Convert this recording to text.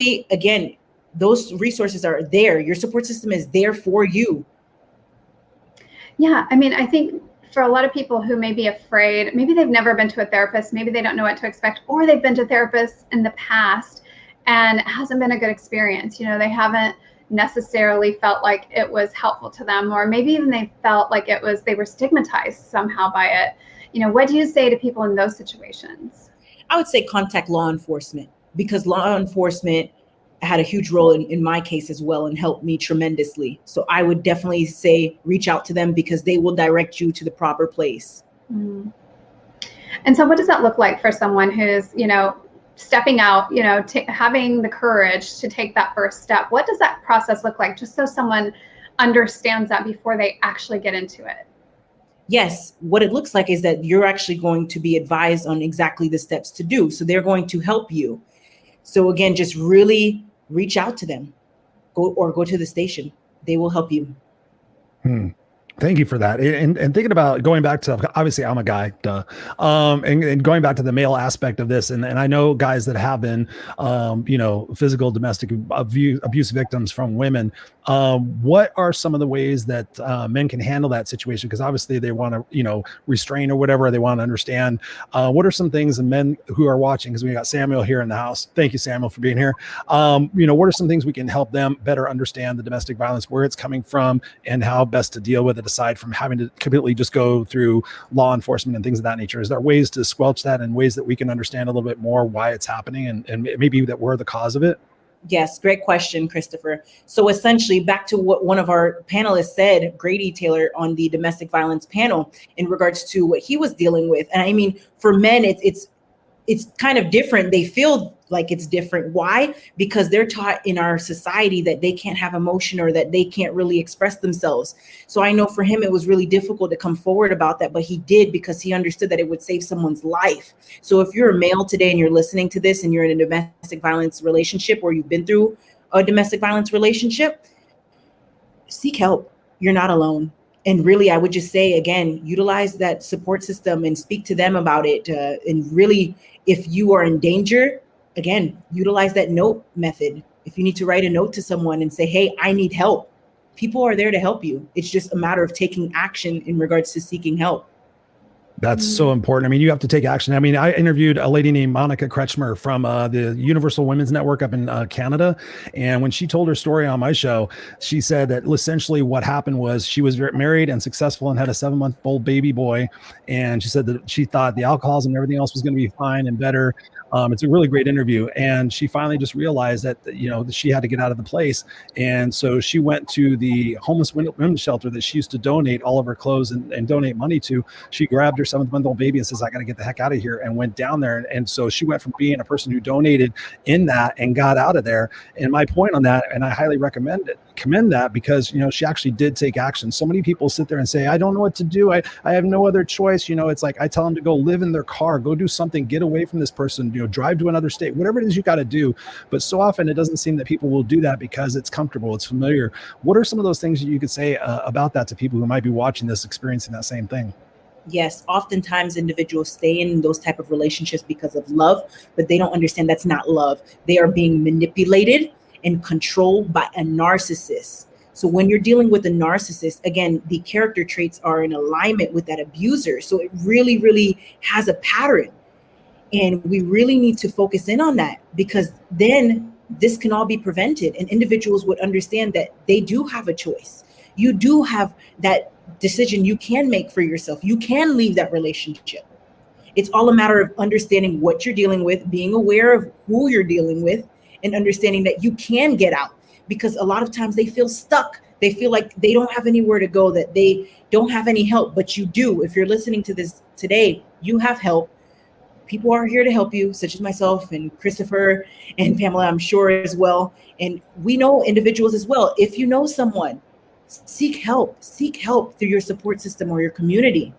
again, those resources are there. Your support system is there for you. Yeah, I mean, I think for a lot of people who may be afraid, maybe they've never been to a therapist, maybe they don't know what to expect, or they've been to therapists in the past and it hasn't been a good experience. You know, they haven't necessarily felt like it was helpful to them, or maybe even they felt like they were stigmatized somehow by it. You know, what do you say to people in those situations? I would say contact law enforcement, because law enforcement had a huge role in my case as well and helped me tremendously. So I would definitely say reach out to them, because they will direct you to the proper place. Mm. And so what does that look like for someone who's, you know, stepping out, you know, having the courage to take that first step? What does that process look like, just so someone understands that before they actually get into it? Yes, what it looks like is that you're actually going to be advised on exactly the steps to do. So they're going to help you. So again, just really reach out to them, go to the station. They will help you. Thank you for that. And thinking about going back to, obviously I'm a guy, duh. And going back to the male aspect of this, and I know guys that have been, you know, physical domestic abuse victims from women. What are some of the ways that men can handle that situation? Because obviously they want to, you know, restrain or whatever, they want to understand. What are some things, and men who are watching, because we got Samuel here in the house. Thank you, Samuel, for being here. You know, what are some things we can help them better understand the domestic violence, where it's coming from, and how best to deal with it, aside from having to completely just go through law enforcement and things of that nature? Is there ways to squelch that, and ways that we can understand a little bit more why it's happening, and maybe that we're the cause of it? Yes, great question, Christopher. So essentially, back to what one of our panelists said, Grady Taylor, on the domestic violence panel, in regards to what he was dealing with. And I mean, for men, it's kind of different. They feel like it's different. Why? Because they're taught in our society that they can't have emotion, or that they can't really express themselves. So I know for him, it was really difficult to come forward about that, but he did, because he understood that it would save someone's life. So if you're a male today and you're listening to this and you're in a domestic violence relationship, or you've been through a domestic violence relationship, seek help. You're not alone. And really, I would just say, again, utilize that support system and speak to them about it. And really, if you are in danger, again, utilize that note method. If you need to write a note to someone and say, hey, I need help, people are there to help you. It's just a matter of taking action in regards to seeking help. That's so important. I mean, you have to take action. I mean, I interviewed a lady named Monica Kretschmer from the Universal Women's Network up in Canada. And when she told her story on my show, she said that essentially what happened was she was married and successful and had a 7-month-old baby boy. And she said that she thought the alcoholism and everything else was going to be fine and better. It's a really great interview. And she finally just realized that, you know, that she had to get out of the place. And so she went to the homeless women's shelter that she used to donate all of her clothes and donate money to. She grabbed her 7-month-old baby and says, I got to get the heck out of here, and went down there. And so she went from being a person who donated in that and got out of there. And my point on that, and I highly commend that, because, you know, she actually did take action. So many people sit there and say, I don't know what to do. I have no other choice. You know, it's like, I tell them to go live in their car, go do something, get away from this person, you know, drive to another state, whatever it is you got to do. But so often it doesn't seem that people will do that because it's comfortable, it's familiar. What are some of those things that you could say about that to people who might be watching this, experiencing that same thing? Yes, oftentimes individuals stay in those type of relationships because of love, but they don't understand that's not love. They are being manipulated and controlled by a narcissist. So when you're dealing with a narcissist, again, the character traits are in alignment with that abuser. So it really, really has a pattern. And we really need to focus in on that, because then this can all be prevented, and individuals would understand that they do have a choice. You do have that decision you can make for yourself. You can leave that relationship. It's all a matter of understanding what you're dealing with, being aware of who you're dealing with, and understanding that you can get out. Because a lot of times they feel stuck. They feel like they don't have anywhere to go, that they don't have any help, but you do. If you're listening to this today, you have help. People are here to help you, such as myself and Christopher and Pamela, I'm sure, as well. And we know individuals as well. If you know someone, seek help through your support system or your community.